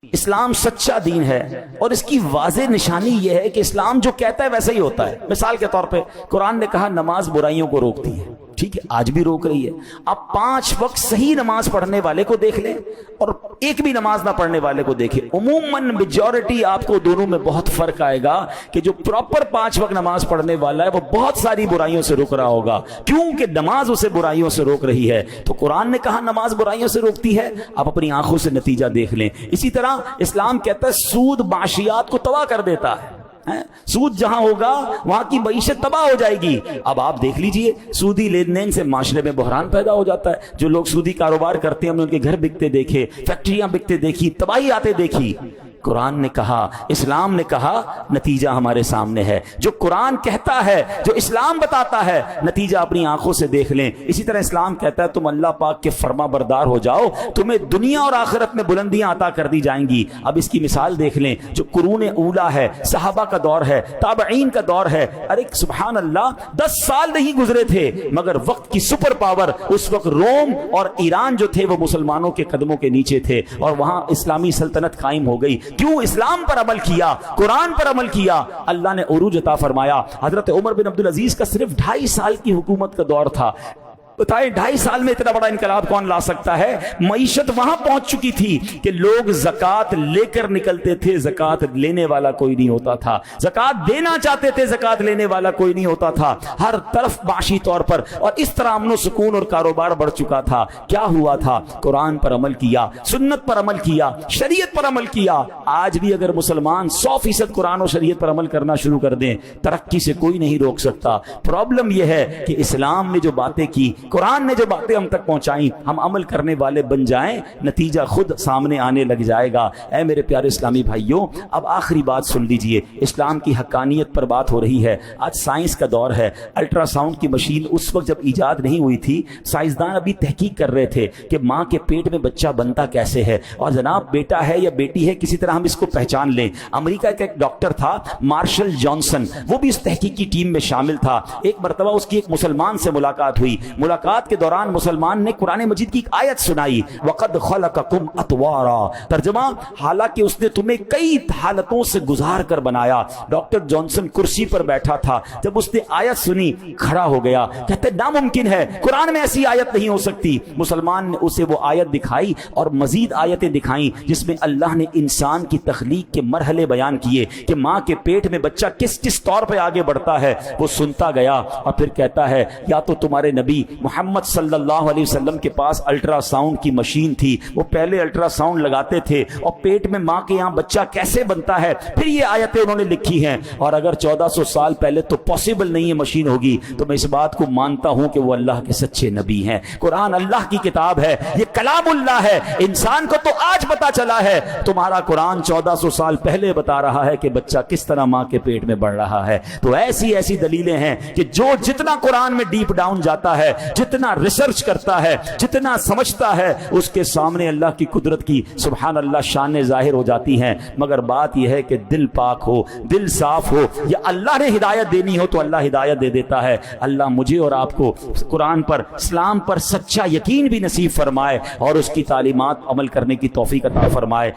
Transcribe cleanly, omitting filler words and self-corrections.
اسلام سچا دین ہے اور اس کی واضح نشانی یہ ہے کہ اسلام جو کہتا ہے ویسا ہی ہوتا ہے۔ مثال کے طور پہ قرآن نے کہا نماز برائیوں کو روکتی ہے، ٹھیک ہے، آج بھی روک رہی ہے۔ آپ 5 وقت صحیح نماز پڑھنے والے کو دیکھ لیں اور ایک بھی نماز نہ پڑھنے والے کو دیکھیں، عموماً میجورٹی آپ کو دونوں میں بہت فرق آئے گا کہ جو پراپر 5 وقت نماز پڑھنے والا ہے وہ بہت ساری برائیوں سے روک رہا ہوگا، کیونکہ نماز اسے برائیوں سے روک رہی ہے۔ تو قرآن نے کہا نماز برائیوں سے روکتی ہے، آپ اپنی آنکھوں سے نتیجہ دیکھ لیں۔ اسی طرح اسلام کہتا ہے سود معاشیات کو تباہ کر دیتا ہے، سود جہاں ہوگا وہاں کی معیشت تباہ ہو جائے گی۔ اب آپ دیکھ لیجئے سودی لین دین سے معاشرے میں بحران پیدا ہو جاتا ہے۔ جو لوگ سودی کاروبار کرتے ہیں ہم نے ان کے گھر بکتے دیکھے، فیکٹریاں بکتے دیکھی، تباہی آتے دیکھی۔ قرآن نے کہا، اسلام نے کہا، نتیجہ ہمارے سامنے ہے۔ جو قرآن کہتا ہے، جو اسلام بتاتا ہے، نتیجہ اپنی آنکھوں سے دیکھ لیں۔ اسی طرح اسلام کہتا ہے تم اللہ پاک کے فرما بردار ہو جاؤ، تمہیں دنیا اور آخرت میں بلندیاں عطا کر دی جائیں گی۔ اب اس کی مثال دیکھ لیں، جو قرون اولا ہے، صحابہ کا دور ہے، تابعین کا دور ہے، ارے سبحان اللہ 10 سال نہیں گزرے تھے مگر وقت کی سپر پاور اس وقت روم اور ایران جو تھے وہ مسلمانوں کے قدموں کے نیچے تھے اور وہاں اسلامی سلطنت قائم ہو گئی۔ کیوں؟ اسلام پر عمل کیا، قرآن پر عمل کیا، اللہ نے عروج عطا فرمایا۔ حضرت عمر بن عبدالعزیز کا صرف 2.5 سال کی حکومت کا دور تھا۔ بتائیں 2.5 سال میں اتنا بڑا انقلاب کون لا سکتا ہے؟ معیشت وہاں پہنچ چکی تھی کہ لوگ زکوٰۃ لے کر نکلتے تھے، زکوٰۃ لینے والا کوئی نہیں ہوتا تھا، زکوٰۃ دینا چاہتے تھے، زکوٰۃ لینے والا کوئی نہیں ہوتا تھا، ہر طرف معاشی طور پر، اور اس طرح امن و سکون اور کاروبار بڑھ چکا تھا۔ کیا ہوا تھا؟ قرآن پر عمل کیا، سنت پر عمل کیا، شریعت پر عمل کیا۔ آج بھی اگر مسلمان 100% قرآن و شریعت پر عمل کرنا شروع کر دیں، ترقی سے کوئی نہیں روک سکتا۔ پرابلم یہ ہے کہ اسلام نے جو باتیں کی، قرآن نے جو باتیں ہم تک پہنچائیں، ہم عمل کرنے والے بن جائیں، نتیجہ خود سامنے آنے لگ جائے گا۔ اے میرے پیارے اسلامی بھائیوں، اب آخری بات سن لیجئے، اسلام کی حقانیت پر بات ہو رہی ہے۔ آج سائنس کا دور ہے۔ الٹرا ساؤنڈ کی مشین اس وقت جب ایجاد نہیں ہوئی تھی، سائنسدان ابھی تحقیق کر رہے تھے کہ ماں کے پیٹ میں بچہ بنتا کیسے ہے، اور جناب بیٹا ہے یا بیٹی ہے کسی طرح ہم اس کو پہچان لیں۔ امریکہ کا ایک ڈاکٹر تھا مارشل جانسن، وہ بھی اس تحقیق کی ٹیم میں شامل تھا۔ ایک مرتبہ اس کی ایک مسلمان سے ملاقات ہوئی، ملاقات کے دوران مسلمان نے قرآن مجید کی ایک آیت سنائی، وَقَدْ خَلَقَكُمْ أَطْوَارًا، ترجمہ حالانکہ اس نے تمہیں کئی حالتوں سے گزار کر بنایا۔ ڈاکٹر جانسن کرسی پر بیٹھا تھا، جب اس نے آیت سنی کھڑا ہو گیا، کہتے ناممکن ہے، قرآن میں ایسی آیت نہیں ہو سکتی۔ مسلمان نے اسے وہ آیت دکھائی اور مزید آیتیں دکھائیں جس میں اللہ نے انسان کی تخلیق کے مرحلے بیان کیے کہ ماں کے پیٹ میں بچہ کس کس طور پہ آگے بڑھتا ہے۔ وہ سنتا گیا اور پھر کہتا ہے یا تو تمہارے نبی محمد صلی اللہ علیہ وسلم کے پاس الٹرا ساؤنڈ کی مشین تھی، وہ پہلے الٹرا ساؤنڈ لگاتے تھے اور پیٹ میں ماں کے یہاں بچہ کیسے بنتا ہے، پھر یہ آیتیں انہوں نے لکھی ہیں۔ اور اگر 1400 سال پہلے تو پاسبل نہیں ہے مشین ہوگی، تو میں اس بات کو مانتا ہوں کہ وہ اللہ کے سچے نبی ہیں۔ قرآن اللہ کی کتاب ہے، یہ کلام اللہ ہے۔ انسان کو تو آج پتا چلا ہے، تمہارا قرآن 1400 سال پہلے بتا رہا ہے کہ بچہ کس طرح ماں کے پیٹ میں بڑھ رہا ہے۔ تو ایسی ایسی دلیلیں ہیں کہ جو جتنا قرآن میں ڈیپ ڈاؤن جاتا ہے، جتنا ریسرچ کرتا ہے، جتنا سمجھتا ہے، اس کے سامنے اللہ کی قدرت کی سبحان اللہ شان ظاہر ہو جاتی ہیں۔ مگر بات یہ ہے کہ دل پاک ہو، دل صاف ہو، یا اللہ نے ہدایت دینی ہو تو اللہ ہدایت دے دیتا ہے۔ اللہ مجھے اور آپ کو قرآن پر، اسلام پر سچا یقین بھی نصیب فرمائے اور اس کی تعلیمات عمل کرنے کی توفیق عطا فرمائے۔